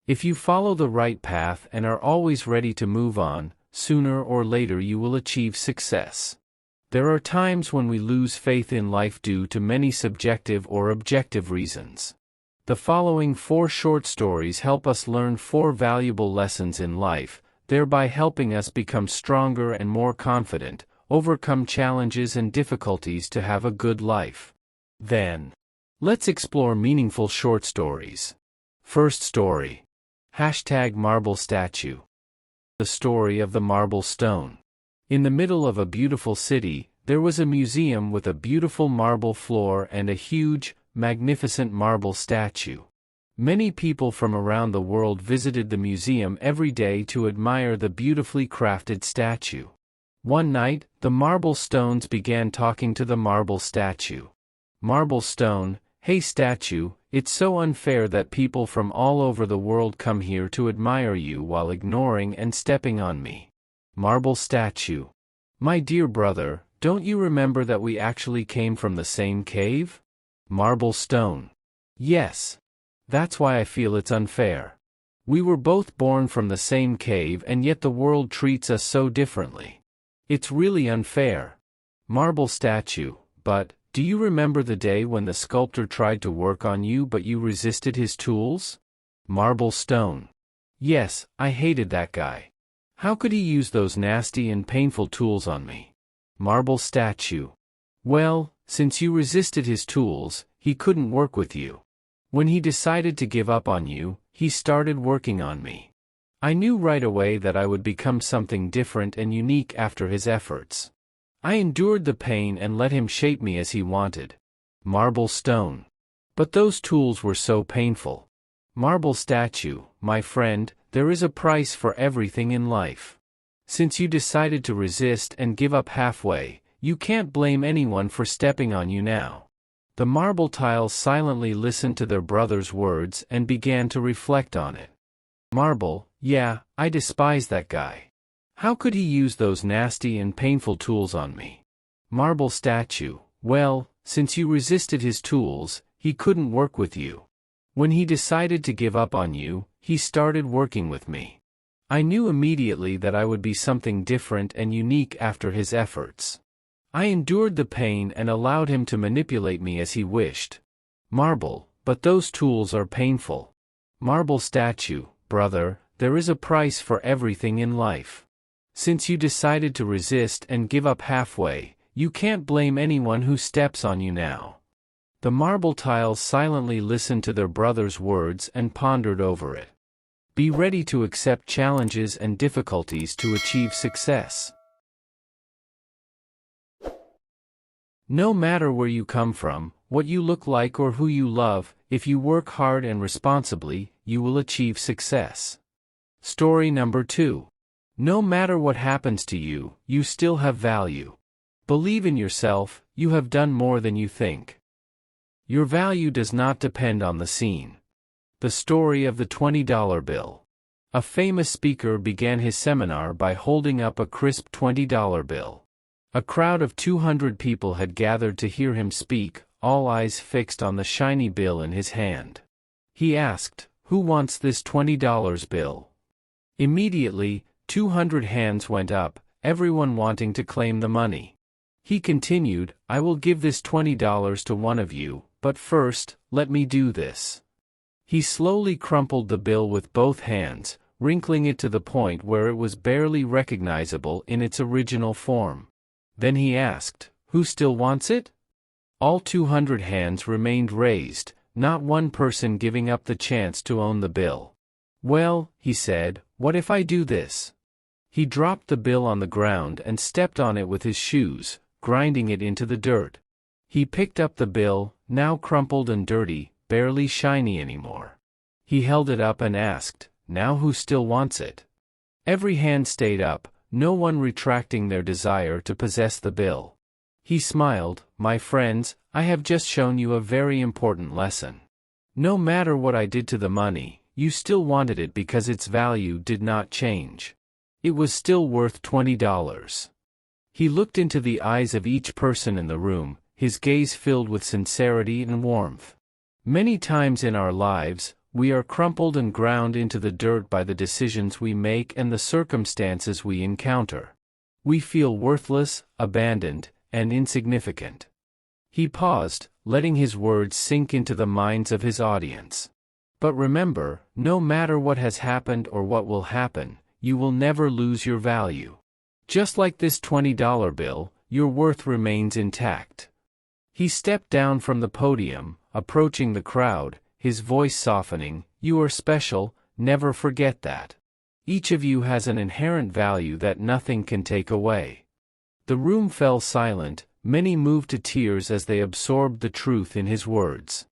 If you follow the right path and are always ready to move on, sooner or later you will achieve success. There are times when we lose faith in life due to many subjective or objective reasons. The following 4 short stories help us learn 4 valuable lessons in life, thereby helping us become stronger and more confident, overcome challenges and difficulties to have a good life. Then, let's explore meaningful short stories. First story. #Marble Statue. The story of the marble stone. In the middle of a beautiful city, there was a museum with a beautiful marble floor and a huge, magnificent marble statue. Many people from around the world visited the museum every day to admire the beautifully crafted statue. One night, the marble stones began talking to the marble statue. "Marble stone, hey statue, it's so unfair that people from all over the world come here to admire you while ignoring and stepping on me." Marble statue. "My dear brother, don't you remember that we actually came from the same cave?" Marble stone. "Yes. That's why I feel it's unfair. We were both born from the same cave and yet the world treats us so differently. It's really unfair." Marble statue. "But, do you remember the day when the sculptor tried to work on you but you resisted his tools?" Marble stone. "Yes, I hated that guy. How could he use those nasty and painful tools on me?" Marble statue. "Well, since you resisted his tools, he couldn't work with you. When he decided to give up on you, he started working on me. I knew right away that I would become something different and unique after his efforts. I endured the pain and let him shape me as he wanted." Marble stone. "But those tools were so painful." Marble statue. "My friend, there is a price for everything in life. Since you decided to resist and give up halfway, you can't blame anyone for stepping on you now." The marble tiles silently listened to their brother's words and began to reflect on it. Marble. "Yeah, I despise that guy. How could he use those nasty and painful tools on me?" Marble statue. "Well, since you resisted his tools, he couldn't work with you. When he decided to give up on you, he started working with me. I knew immediately that I would be something different and unique after his efforts. I endured the pain and allowed him to manipulate me as he wished." Marble. "But those tools are painful." Marble statue. "Brother, there is a price for everything in life. Since you decided to resist and give up halfway, you can't blame anyone who steps on you now." The marble tiles silently listened to their brother's words and pondered over it. Be ready to accept challenges and difficulties to achieve success. No matter where you come from, what you look like or who you love, if you work hard and responsibly, you will achieve success. Story number 2. No matter what happens to you, you still have value. Believe in yourself, you have done more than you think. Your value does not depend on the scene. The story of the $20 bill. A famous speaker began his seminar by holding up a crisp $20 bill. A crowd of 200 people had gathered to hear him speak, all eyes fixed on the shiny bill in his hand. He asked, "Who wants this $20 bill?" Immediately, 200 hands went up, everyone wanting to claim the money. He continued, "I will give this $20 to one of you, but first, let me do this." He slowly crumpled the bill with both hands, wrinkling it to the point where it was barely recognizable in its original form. Then he asked, "Who still wants it?" All 200 hands remained raised, not one person giving up the chance to own the bill. "Well," he said, "what if I do this?" He dropped the bill on the ground and stepped on it with his shoes, grinding it into the dirt. He picked up the bill, now crumpled and dirty, barely shiny anymore. He held it up and asked, "Now who still wants it?" Every hand stayed up, no one retracting their desire to possess the bill. He smiled, "My friends, I have just shown you a very important lesson. No matter what I did to the money, you still wanted it because its value did not change. It was still worth $20. He looked into the eyes of each person in the room, his gaze filled with sincerity and warmth. Many times in our lives, We are crumpled and ground into the dirt by the decisions we make and the circumstances we encounter. We feel worthless, abandoned, and insignificant. He paused, letting his words sink into the minds of his audience. But remember, no matter what has happened or what will happen, you will never lose your value. Just like this $20 bill, your worth remains intact. He stepped down from the podium, approaching the crowd, his voice softening. You are special, never forget that. Each of you has an inherent value that nothing can take away. The room fell silent, many moved to tears as they absorbed the truth in his words.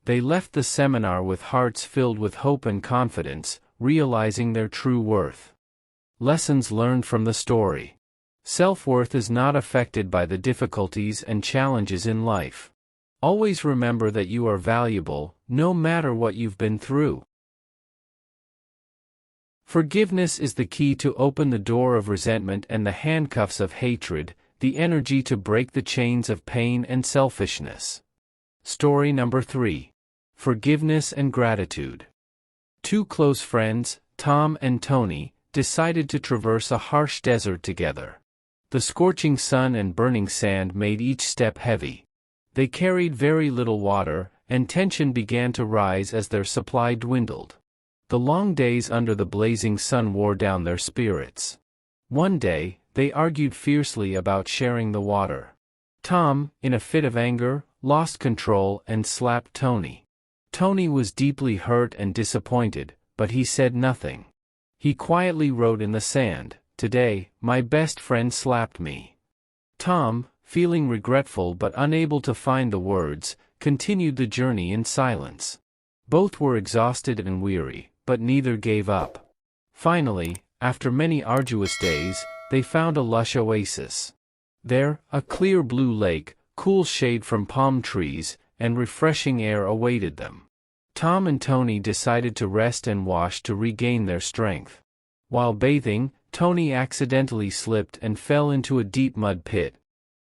They left the seminar with hearts filled with hope and confidence, realizing their true worth. Lessons learned from the story. Self-worth is not affected by the difficulties and challenges in life. Always remember that you are valuable, no matter what you've been through. Forgiveness is the key to open the door of resentment and the handcuffs of hatred, the energy to break the chains of pain and selfishness. Story number 3. Forgiveness and gratitude. Two close friends, Tom and Tony, decided to traverse a harsh desert together. The scorching sun and burning sand made each step heavy. They carried very little water, and tension began to rise as their supply dwindled. The long days under the blazing sun wore down their spirits. One day, they argued fiercely about sharing the water. Tom, in a fit of anger, lost control and slapped Tony. Tony was deeply hurt and disappointed, but he said nothing. He quietly wrote in the sand, "Today, my best friend slapped me." Tom, feeling regretful but unable to find the words, continued the journey in silence. Both were exhausted and weary, but neither gave up. Finally, after many arduous days, they found a lush oasis. There, a clear blue lake, cool shade from palm trees, and refreshing air awaited them. Tom and Tony decided to rest and wash to regain their strength. While bathing, Tony accidentally slipped and fell into a deep mud pit.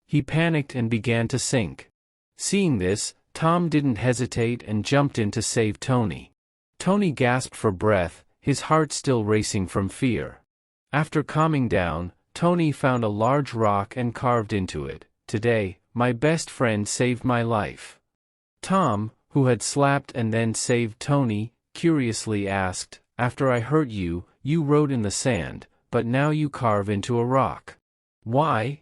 He panicked and began to sink. Seeing this, Tom didn't hesitate and jumped in to save Tony. Tony gasped for breath, his heart still racing from fear. After calming down, Tony found a large rock and carved into it, "Today, my best friend saved my life." Tom, who had slapped and then saved Tony, curiously asked, "After I hurt you, you wrote in the sand, but now you carve into a rock. Why?"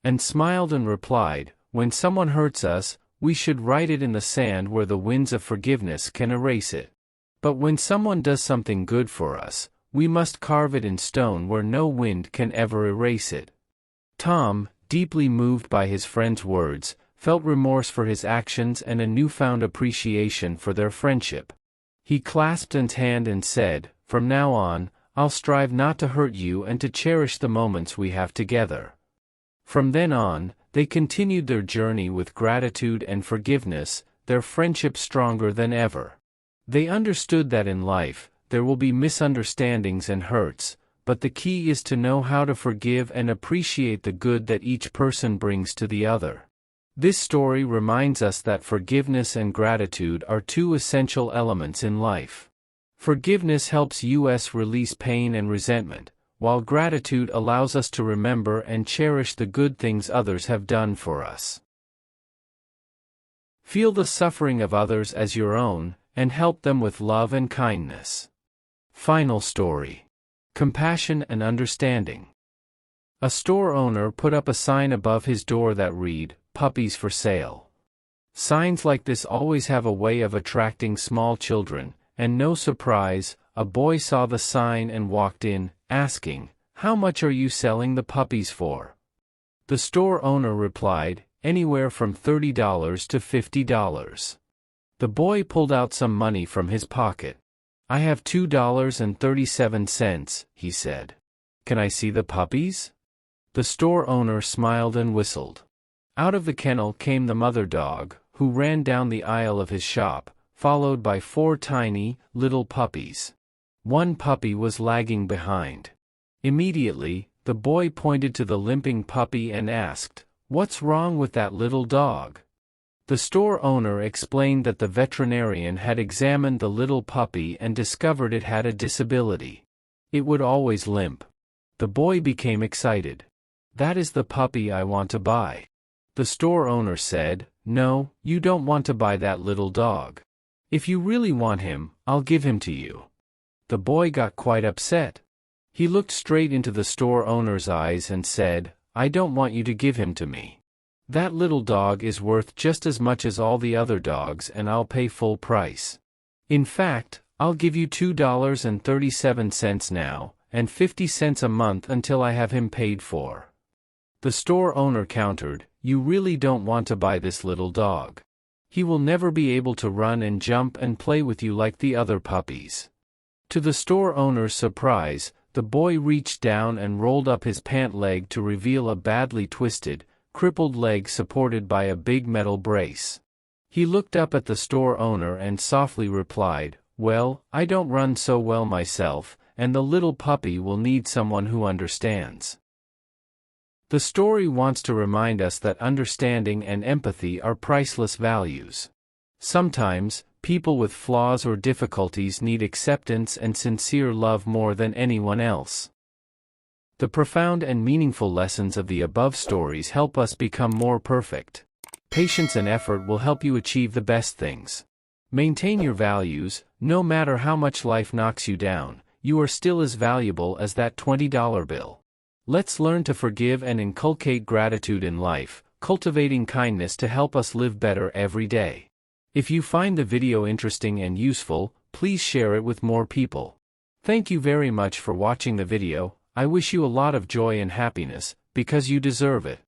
And smiled and replied, "When someone hurts us, we should write it in the sand where the winds of forgiveness can erase it. But when someone does something good for us, we must carve it in stone where no wind can ever erase it." Tom, deeply moved by his friend's words, felt remorse for his actions and a newfound appreciation for their friendship. He clasped Anne's hand and said, "From now on, I'll strive not to hurt you and to cherish the moments we have together." From then on, they continued their journey with gratitude and forgiveness, their friendship stronger than ever. They understood that in life, there will be misunderstandings and hurts, but the key is to know how to forgive and appreciate the good that each person brings to the other. This story reminds us that forgiveness and gratitude are two essential elements in life. Forgiveness helps us release pain and resentment, while gratitude allows us to remember and cherish the good things others have done for us. Feel the suffering of others as your own, and help them with love and kindness. Final story. Compassion and understanding. A store owner put up a sign above his door that read, "Puppies for sale." Signs like this always have a way of attracting small children, and no surprise, a boy saw the sign and walked in, asking, "How much are you selling the puppies for?" The store owner replied, "Anywhere from $30 to $50. The boy pulled out some money from his pocket. "I have $2.37, he said. "Can I see the puppies?" The store owner smiled and whistled. Out of the kennel came the mother dog, who ran down the aisle of his shop, followed by 4 tiny, little puppies. One puppy was lagging behind. Immediately, the boy pointed to the limping puppy and asked, "What's wrong with that little dog?" The store owner explained that the veterinarian had examined the little puppy and discovered it had a disability. It would always limp. The boy became excited. "That is the puppy I want to buy." The store owner said, "No, you don't want to buy that little dog. If you really want him, I'll give him to you." The boy got quite upset. He looked straight into the store owner's eyes and said, "I don't want you to give him to me. That little dog is worth just as much as all the other dogs, and I'll pay full price. In fact, I'll give you $2.37 now, and 50 cents a month until I have him paid for." The store owner countered, "You really don't want to buy this little dog. He will never be able to run and jump and play with you like the other puppies." To the store owner's surprise, the boy reached down and rolled up his pant leg to reveal a badly twisted, crippled leg supported by a big metal brace. He looked up at the store owner and softly replied, "Well, I don't run so well myself, and the little puppy will need someone who understands." The story wants to remind us that understanding and empathy are priceless values. Sometimes, people with flaws or difficulties need acceptance and sincere love more than anyone else. The profound and meaningful lessons of the above stories help us become more perfect. Patience and effort will help you achieve the best things. Maintain your values. No matter how much life knocks you down, you are still as valuable as that $20 bill. Let's learn to forgive and inculcate gratitude in life, cultivating kindness to help us live better every day. If you find the video interesting and useful, please share it with more people. Thank you very much for watching the video. I wish you a lot of joy and happiness, because you deserve it.